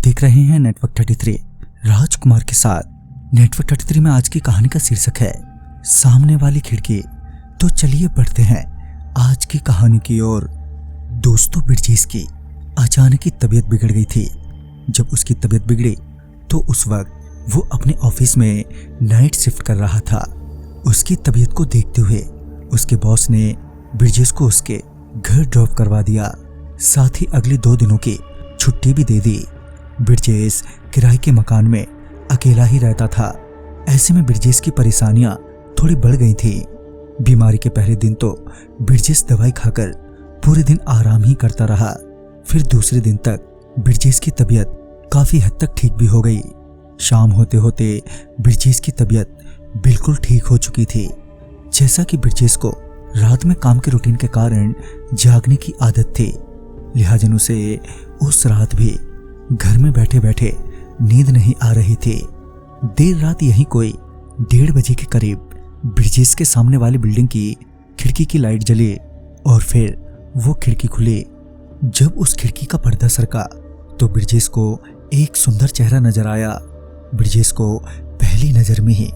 देख रहे हैं नेटवर्क 33 राजकुमार के साथ। नेटवर्क 33 में आज की कहानी का शीर्षक है सामने वाली खिड़की। तो चलिए बढ़ते हैं आज की कहानी की ओर। दोस्तों, बिरजेश की अचानक ही तबीयत बिगड़ गई थी। जब उसकी तबीयत बिगड़ी तो उस वक्त वो अपने ऑफिस में नाइट शिफ्ट कर रहा था। उसकी तबीयत को देखते हुए उसके बॉस ने बिरजेश को उसके घर ड्रॉप करवा दिया, साथ ही अगले 2 दिनों की छुट्टी भी दे दी। बिरजेश किराए के मकान में अकेला ही रहता था। ऐसे में बिरजेश की परेशानियां थोड़ी बढ़ गई थी। बीमारी के पहले दिन तो बिरजेश दवाई खाकर पूरे दिन आराम ही करता रहा। फिर दूसरे दिन तक बिरजेश की तबीयत काफी हद तक ठीक भी हो गई। शाम होते होते बिरजेश की तबीयत बिल्कुल ठीक हो चुकी थी। जैसा कि बिरजेश को रात में काम के रूटीन के कारण जागने की आदत थी, लिहाजा उसे उस रात भी घर में बैठे बैठे नींद नहीं आ रही थी। देर रात यही कोई 1:30 बजे के करीब बिरजेश के सामने वाली बिल्डिंग की खिड़की की लाइट जली और फिर वो खिड़की खुली। जब उस खिड़की का पर्दा सरका तो बिरजेश को एक सुंदर चेहरा नजर आया। बिरजेश को पहली नजर में ही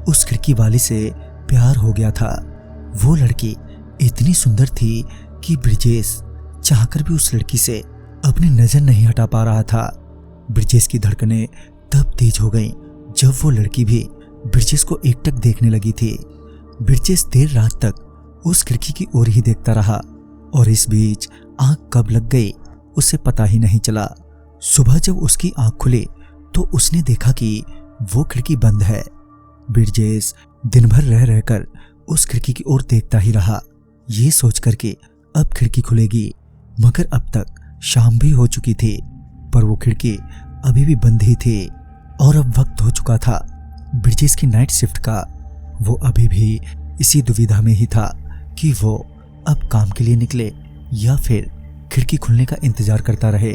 उस खिड़की वाली से प्यार हो गया था। वो लड़की इतनी सुंदर थी कि बिरजेश चाहकर भी उस लड़की से अपनी नजर नहीं हटा पा रहा था। बिरजेश की धड़कनें तब तेज हो गईं जब वो लड़की भी बिरजेश को एकटक देखने लगी थी। बिरजेश देर रात तक उस खिड़की की ओर ही देखता रहा और इस बीच आंख कब लग गई उसे पता ही नहीं चला। सुबह जब उसकी आंख खुली तो उसने देखा कि वो खिड़की बंद है। बिरजेश दिन भर रह रहकर उस खिड़की की ओर देखता ही रहा, ये सोचकर कि अब खिड़की खुलेगी, मगर अब तक शाम भी हो चुकी थी पर वो खिड़की अभी भी बंद ही थी और अब वक्त हो चुका था बिरजेश की नाइट शिफ्ट का। वो अभी भी इसी दुविधा में ही था कि वो अब काम के लिए निकले या फिर खिड़की खुलने का इंतजार करता रहे।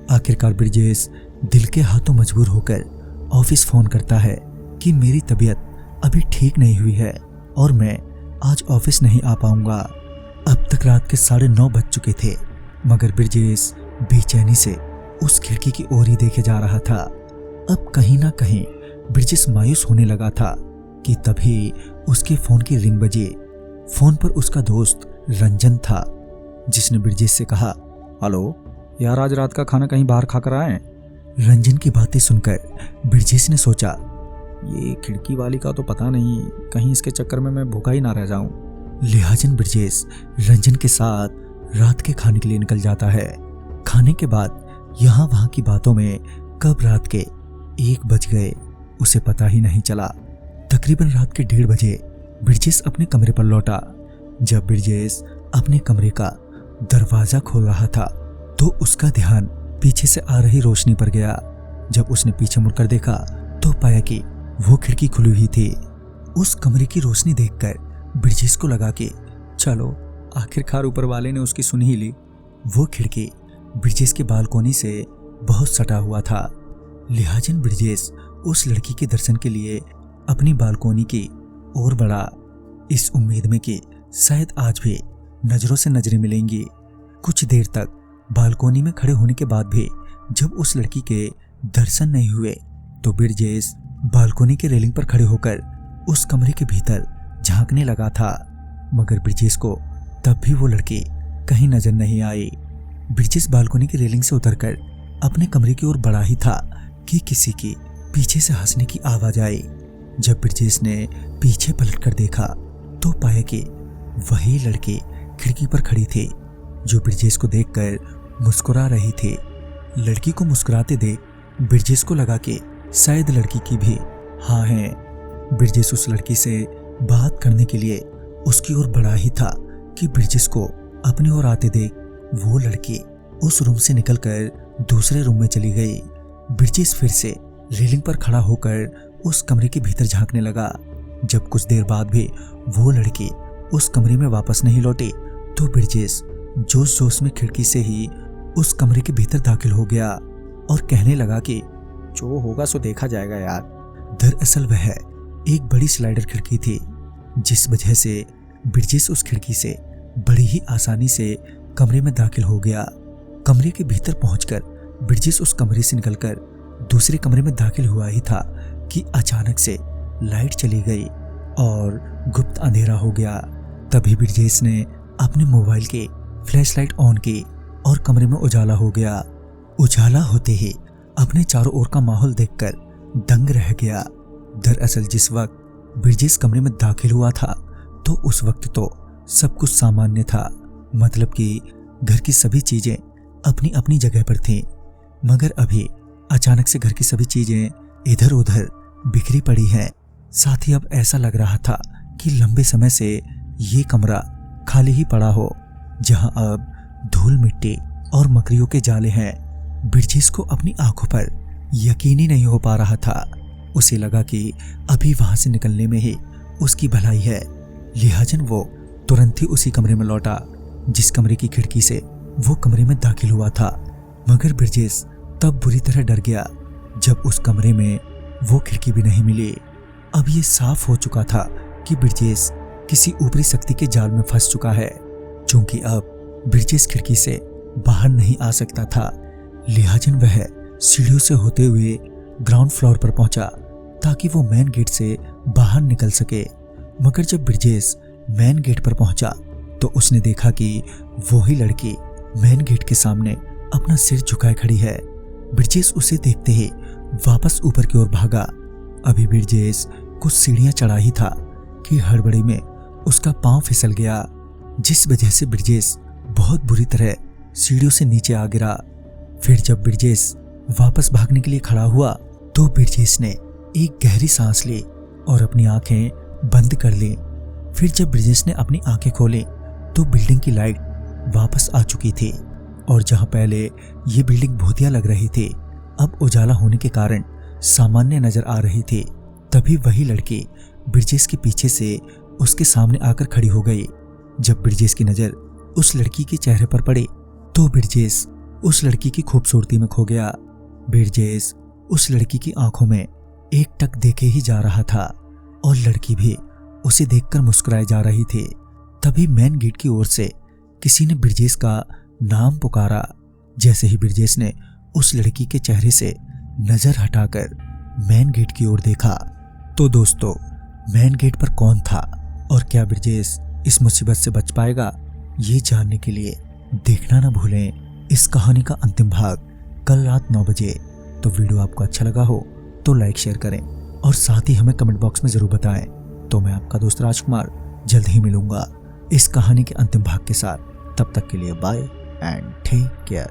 आखिरकार बिरजेश दिल के हाथों मजबूर होकर ऑफिस फोन करता है कि मेरी तबीयत अभी ठीक नहीं हुई है और मैं आज ऑफिस नहीं आ पाऊंगा। अब तक रात के 9:30 बज चुके थे मगर बिरजेश बेचैनी से उस खिड़की की ओर ही देखे जा रहा था। अब कहीं ना कहीं बिरजेश मायूस होने लगा था कि तभी उसके फोन की रिंग बजी। फोन पर उसका दोस्त रंजन था, जिसने बिरजेश से कहा, हेलो यार, आज रात का खाना कहीं बाहर खाकर आए? रंजन की बातें सुनकर बिरजेश ने सोचा, ये खिड़की वाली का तो पता नहीं, कहीं इसके चक्कर में मैं भूखा ही ना रह जाऊं। लिहाजन बिरजेश रंजन के साथ रात के खाने के लिए निकल जाता है। खाने के बाद यहाँ वहाँ की बातों में कब रात के 1 बज गए उसे पता ही नहीं चला। तकरीबन रात के 1:30 बजे बिरजेश अपने कमरे पर लौटा। जब बिरजेश अपने कमरे का दरवाजा खोल रहा था तो उसका ध्यान पीछे से आ रही रोशनी पर गया। जब उसने पीछे मुड़कर देखा तो पाया कि वो खिड़की खुली हुई थी। उस कमरे की रोशनी देखकर बिरजेश को लगा कि चलो, आखिरकार ऊपर वाले ने उसकी सुन ही ली। वो खिड़की बिरजेश के बालकोनी से बहुत सटा हुआ था, लिहाजन बिरजेश उस लड़की के दर्शन के लिए अपनी बालकोनी की ओर बढ़ा, इस उम्मीद में कि शायद आज भी नजरों से नजरें मिलेंगी। कुछ देर तक बालकोनी में खड़े होने के बाद भी जब उस लड़की के दर्शन नहीं हुए तो बिरजेश बालकोनी के रेलिंग पर खड़े होकर उस कमरे के भीतर झांकने लगा था, मगर बिरजेश को तब भी वो लड़की कहीं नजर नहीं आई। बिरजेश बालकोनी की रेलिंग से उतरकर अपने कमरे की ओर बढ़ा ही था कि किसी की पीछे से हंसने की आवाज आई। जब बिरजेश ने पीछे पलटकर देखा तो पाया कि वही लड़की खिड़की पर खड़ी थी, जो बिरजेश को देखकर मुस्कुरा रही थी। लड़की को मुस्कुराते देख बिरजेश को लगा कि शायद लड़की की भी हाँ है। बिरजेश उस लड़की से बात करने के लिए उसकी ओर बढ़ा ही था कि बिरजेश को अपनी ओर आते देख वो लड़की उस रूम से निकलकर दूसरे रूम में चली गई। बिरजेश फिर से रेलिंग पर खड़ा होकर उस कमरे के भीतर झांकने लगा। जब कुछ देर बाद भी वो लड़की उस कमरे में वापस नहीं लौटी तो बिरजेश जोश जोश में खिड़की से ही उस कमरे के भीतर दाखिल हो गया और कहने लगा कि जो होगा सो देखा जाएगा यार। दरअसल वह एक बड़ी स्लाइडर खिड़की थी, जिस वजह से बिरजेश उस खिड़की से बड़ी ही आसानी से कमरे में दाखिल हो गया। कमरे के भीतर पहुंचकर ब्रिजेश उस कमरे से निकलकर दूसरे कमरे में दाखिल हुआ ही था कि अचानक से लाइट चली गई और गुप्त अंधेरा हो गया। तभी ब्रिजेश ने अपने मोबाइल के फ्लैशलाइट ऑन की और कमरे में उजाला हो गया। उजाला होते ही अपने चारों ओर का माहौल देखकर दंग रह गया। दरअसल जिस वक्त ब्रिजेश कमरे में दाखिल हुआ था तो उस वक्त तो सब कुछ सामान्य था, मतलब कि घर की सभी चीजें अपनी अपनी जगह पर थीं। मगर अभी अचानक से घर की सभी चीजें इधर उधर बिखरी पड़ी हैं। साथ ही अब ऐसा लग रहा था कि लंबे समय से ये कमरा खाली ही पड़ा हो, जहां अब धूल मिट्टी और मकड़ियों के जाले हैं। ब्रिजेश को अपनी आंखों पर यकीन ही नहीं हो पा रहा था। उसे लगा कि अभी वहां से निकलने में ही उसकी भलाई है, लिहाजन वो तुरंत ही उसी कमरे में लौटा जिस कमरे की खिड़की से वो कमरे में दाखिल हुआ था। मगर ब्रिजेश तब बुरी तरह डर गया जब उस कमरे में वो खिड़की भी नहीं मिली। अब ये साफ हो चुका था कि ब्रिजेश किसी ऊपरी शक्ति के जाल में फंस चुका है, क्योंकि अब ब्रिजेश खिड़की से बाहर नहीं आ सकता था। लिहाजन वह सीढ़ियों से होते हुए ग्राउंड फ्लोर पर पहुंचा ताकि वो मेन गेट से बाहर निकल सके। मगर जब ब्रिजेश मेन गेट पर पहुंचा तो उसने देखा कि वो ही लड़की मेन गेट के सामने अपना सिर झुकाए खड़ी है। ब्रिजेश उसे देखते ही वापस ऊपर की ओर भागा। अभी ब्रिजेश कुछ सीढ़ियां चढ़ा ही था कि हड़बड़ी में उसका पांव फिसल गया, जिस वजह से ब्रिजेश बहुत बुरी तरह सीढ़ियों से नीचे आ गिरा। फिर जब ब्रिजेश वापस भागने के लिए खड़ा हुआ तो ब्रिजेश ने एक गहरी सांस ली और अपनी आंखें बंद कर ली। फिर जब ब्रिजेश ने अपनी आंखें खोली तो बिल्डिंग की लाइट वापस आ चुकी थी और जहां पहले ये बिल्डिंग भूतिया लग रही थी अब उजाला होने के कारण सामान्य नजर आ रही थी। तभी वही लड़की ब्रिजेश के पीछे से उसके सामने आकर खड़ी हो गई। जब ब्रिजेश की नजर उस लड़की के चेहरे पर पड़ी तो ब्रिजेश उस लड़की की खूबसूरती में खो गया। ब्रिजेश उस लड़की की आंखों में एक टक देखे ही जा रहा था और लड़की भी उसे देखकर मुस्कुराई जा रही थी। तभी मेन गेट की ओर से किसी ने ब्रिजेश का नाम पुकारा। जैसे ही ब्रिजेश ने उस लड़की के चेहरे से नजर हटाकर मेन गेट की ओर देखा तो दोस्तों मेन गेट पर कौन था और क्या ब्रिजेश इस मुसीबत से बच पाएगा, ये जानने के लिए देखना ना भूलें इस कहानी का अंतिम भाग कल रात 9 बजे। तो वीडियो आपको अच्छा लगा हो तो लाइक शेयर करें और साथ ही हमें कमेंट बॉक्स में जरूर बताएं। तो मैं आपका दोस्त राजकुमार जल्द ही मिलूंगा इस कहानी के अंतिम भाग के साथ। तब तक के लिए बाय एंड टेक केयर।